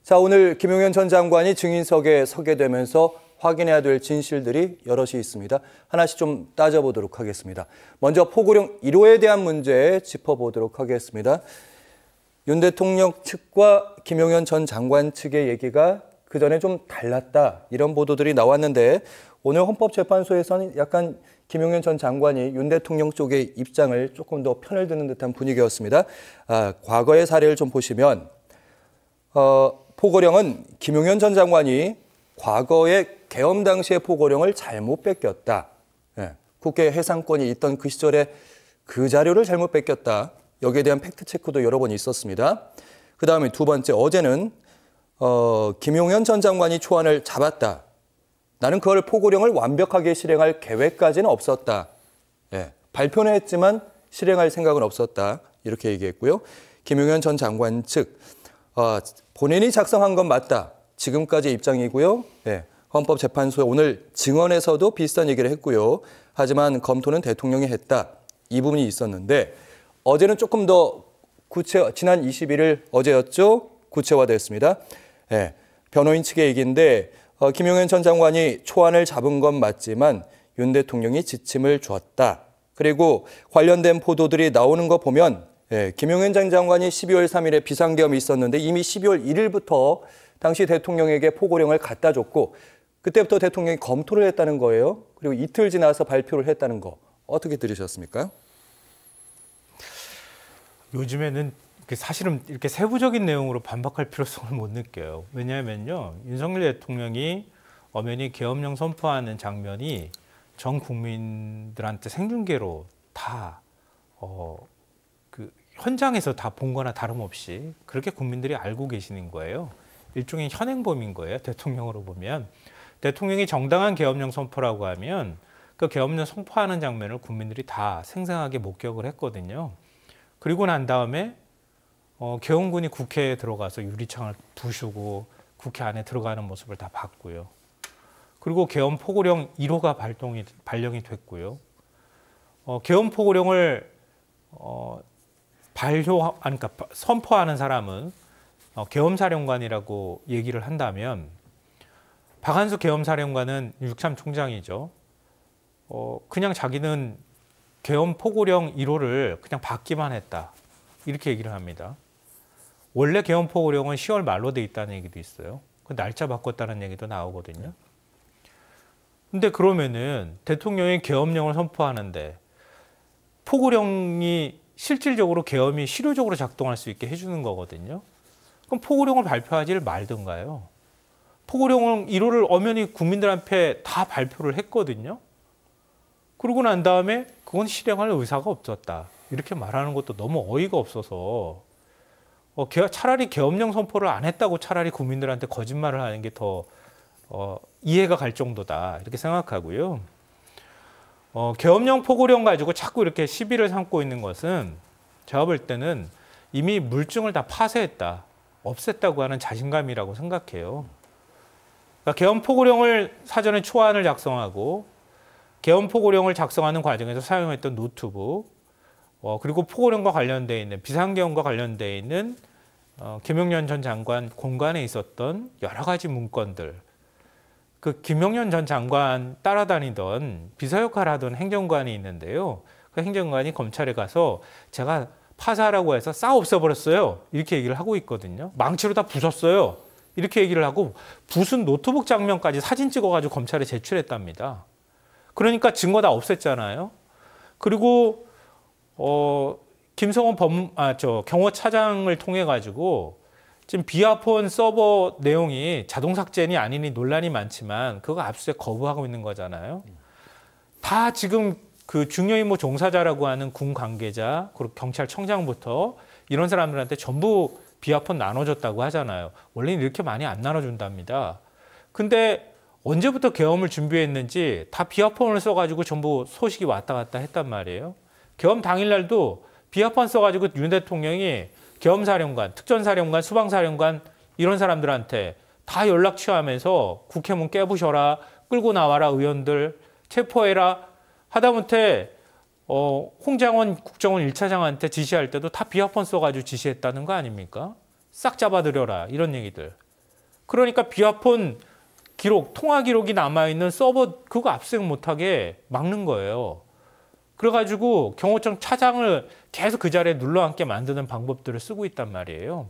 자, 오늘 김용현 전 장관이 증인석에 서게 되면서 확인해야 될 진실들이 여럿이 있습니다. 하나씩 좀 따져보도록 하겠습니다. 먼저 포고령 1호에 대한 문제 짚어보도록 하겠습니다. 윤 대통령 측과 김용현 전 장관 측의 얘기가 그전에 좀 달랐다, 이런 보도들이 나왔는데 오늘 헌법재판소에서는 약간 김용현 전 장관이 윤 대통령 쪽의 입장을 조금 더 편을 드는 듯한 분위기였습니다. 과거의 사례를 좀 보시면 포고령은 김용현 전 장관이 과거에 계엄 당시의 포고령을 잘못 뺏겼다. 국회 해상권이 있던 그 시절에 그 자료를 잘못 뺏겼다. 여기에 대한 팩트체크도 여러 번 있었습니다. 그다음에 두 번째, 어제는 김용현 전 장관이 초안을 잡았다. 나는 그걸 포고령을 완벽하게 실행할 계획까지는 없었다. 발표는 했지만 실행할 생각은 없었다. 이렇게 얘기했고요. 김용현 전 장관 측, 본인이 작성한 건 맞다. 지금까지 입장이고요. 헌법재판소에 오늘 증언에서도 비슷한 얘기를 했고요. 하지만 검토는 대통령이 했다. 이 부분이 있었는데 어제는 조금 더 지난 21일 어제였죠. 구체화됐습니다. 변호인 측의 얘기인데 김용현 전 장관이 초안을 잡은 건 맞지만 윤 대통령이 지침을 주었다. 그리고 관련된 보도들이 나오는 거 보면 김용현 전 장관이 12월 3일에 비상계엄이 있었는데 이미 12월 1일부터 당시 대통령에게 포고령을 갖다 줬고 그때부터 대통령이 검토를 했다는 거예요. 그리고 이틀 지나서 발표를 했다는 거. 어떻게 들으셨습니까? 요즘에는 사실은 이렇게 세부적인 내용으로 반박할 필요성을 못 느껴요. 왜냐하면요, 윤석열 대통령이 엄연히 계엄령 선포하는 장면이 전 국민들한테 생중계로 다 현장에서 다 본 거나 다름없이 그렇게 국민들이 알고 계시는 거예요. 일종의 현행범인 거예요. 대통령으로 보면. 대통령이 정당한 계엄령 선포라고 하면 그 계엄령 선포하는 장면을 국민들이 다 생생하게 목격을 했거든요. 그리고 난 다음에 계엄군이 국회에 들어가서 유리창을 부수고 국회 안에 들어가는 모습을 다 봤고요. 그리고 계엄 포고령 1호가 발령이 됐고요. 계엄 포고령을 그러니까 선포하는 사람은 계엄사령관이라고 얘기를 한다면 박한수 계엄사령관은 육참 총장이죠. 그냥 자기는 계엄 포고령 1호를 그냥 받기만 했다. 이렇게 얘기를 합니다. 원래 계엄 포고령은 10월 말로 돼 있다는 얘기도 있어요. 그 날짜 바꿨다는 얘기도 나오거든요. 근데 그러면은 대통령이 계엄령을 선포하는데 포고령이 실질적으로 계엄이 실효적으로 작동할 수 있게 해주는 거거든요. 그럼 포고령을 발표하지를 말든가요. 포고령 1호를 엄연히 국민들 앞에 다 발표를 했거든요. 그러고 난 다음에 그건 실행할 의사가 없었다. 이렇게 말하는 것도 너무 어이가 없어서 차라리 계엄령 선포를 안 했다고 차라리 국민들한테 거짓말을 하는 게 더 이해가 갈 정도다. 이렇게 생각하고요. 계엄령 포고령 가지고 자꾸 이렇게 시비를 삼고 있는 것은 제가 볼 때는 이미 물증을 다 파쇄했다, 없앴다고 하는 자신감이라고 생각해요. 그러니까 계엄 포고령을 사전에 초안을 작성하고 계엄 포고령을 작성하는 과정에서 사용했던 노트북, 그리고 포고령과 관련되어 있는 비상계엄과 관련되어 있는 김용현 전 장관 공간에 있었던 여러 가지 문건들, 그 김용현 전 장관 따라다니던 비서 역할을 하던 행정관이 있는데요. 그 행정관이 검찰에 가서 제가 파사하라고 해서 싹 없애버렸어요. 이렇게 얘기를 하고 있거든요. 망치로 다 부쉈어요. 이렇게 얘기를 하고 부순 노트북 장면까지 사진 찍어가지고 검찰에 제출했답니다. 그러니까 증거 다 없앴잖아요. 그리고 김성원 경호차장을 통해 가지고 지금 비아폰 서버 내용이 자동 삭제니 아니니 논란이 많지만 그거 압수수색 거부하고 있는 거잖아요. 다 지금 그 중요임무 종사자라고 하는 군 관계자, 그리고 경찰청장부터 이런 사람들한테 전부 비아폰 나눠줬다고 하잖아요. 원래는 이렇게 많이 안 나눠준답니다. 근데 언제부터 계엄을 준비했는지 다 비아폰을 써가지고 전부 소식이 왔다 갔다 했단 말이에요. 계엄 당일날도 비아폰 써가지고 윤 대통령이 계엄사령관, 특전사령관, 수방사령관 이런 사람들한테 다 연락 취하면서 국회문 깨부셔라, 끌고 나와라, 의원들 체포해라 하다못해 홍장원 국정원 1차장한테 지시할 때도 다 비아폰 써가지고 지시했다는 거 아닙니까? 싹 잡아들여라 이런 얘기들. 그러니까 비아폰 기록, 통화 기록이 남아있는 서버 그거 압수수색 못하게 막는 거예요. 그래가지고 경호청 차장을 계속 그 자리에 눌러앉게 만드는 방법들을 쓰고 있단 말이에요.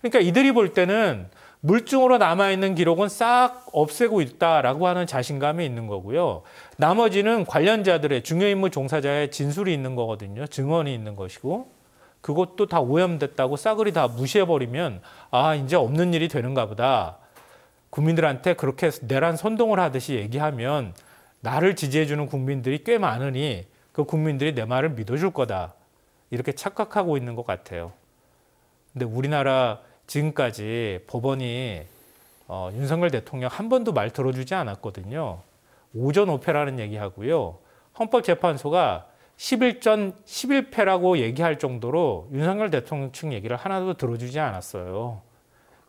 그러니까 이들이 볼 때는 물증으로 남아있는 기록은 싹 없애고 있다라고 하는 자신감이 있는 거고요. 나머지는 관련자들의 중요임무 종사자의 진술이 있는 거거든요. 증언이 있는 것이고 그것도 다 오염됐다고 싸그리 다 무시해버리면 아 이제 없는 일이 되는가 보다. 국민들한테 그렇게 내란 선동을 하듯이 얘기하면 나를 지지해주는 국민들이 꽤 많으니 그 국민들이 내 말을 믿어줄 거다. 이렇게 착각하고 있는 것 같아요. 근데 우리나라 지금까지 법원이 윤석열 대통령 한 번도 말 들어주지 않았거든요. 오전 오패라는 얘기하고요. 헌법재판소가 11전 11패라고 얘기할 정도로 윤석열 대통령 측 얘기를 하나도 들어주지 않았어요.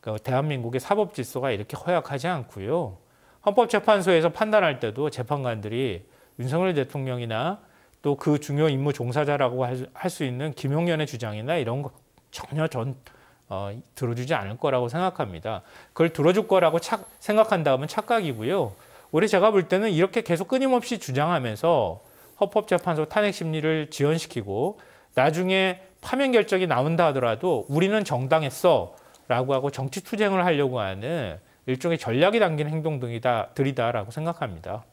그러니까 대한민국의 사법질서가 이렇게 허약하지 않고요. 헌법재판소에서 판단할 때도 재판관들이 윤석열 대통령이나 또 그 중요 임무 종사자라고 할 수 있는 김용현의 주장이나 이런 거 전혀 들어주지 않을 거라고 생각합니다. 그걸 들어줄 거라고 생각한다면 착각이고요. 우리 제가 볼 때는 이렇게 계속 끊임없이 주장하면서 헌법재판소 탄핵 심리를 지연시키고 나중에 파면 결정이 나온다 하더라도 우리는 정당했어 라고 하고 정치 투쟁을 하려고 하는 일종의 전략이 담긴 행동들이다라고 생각합니다.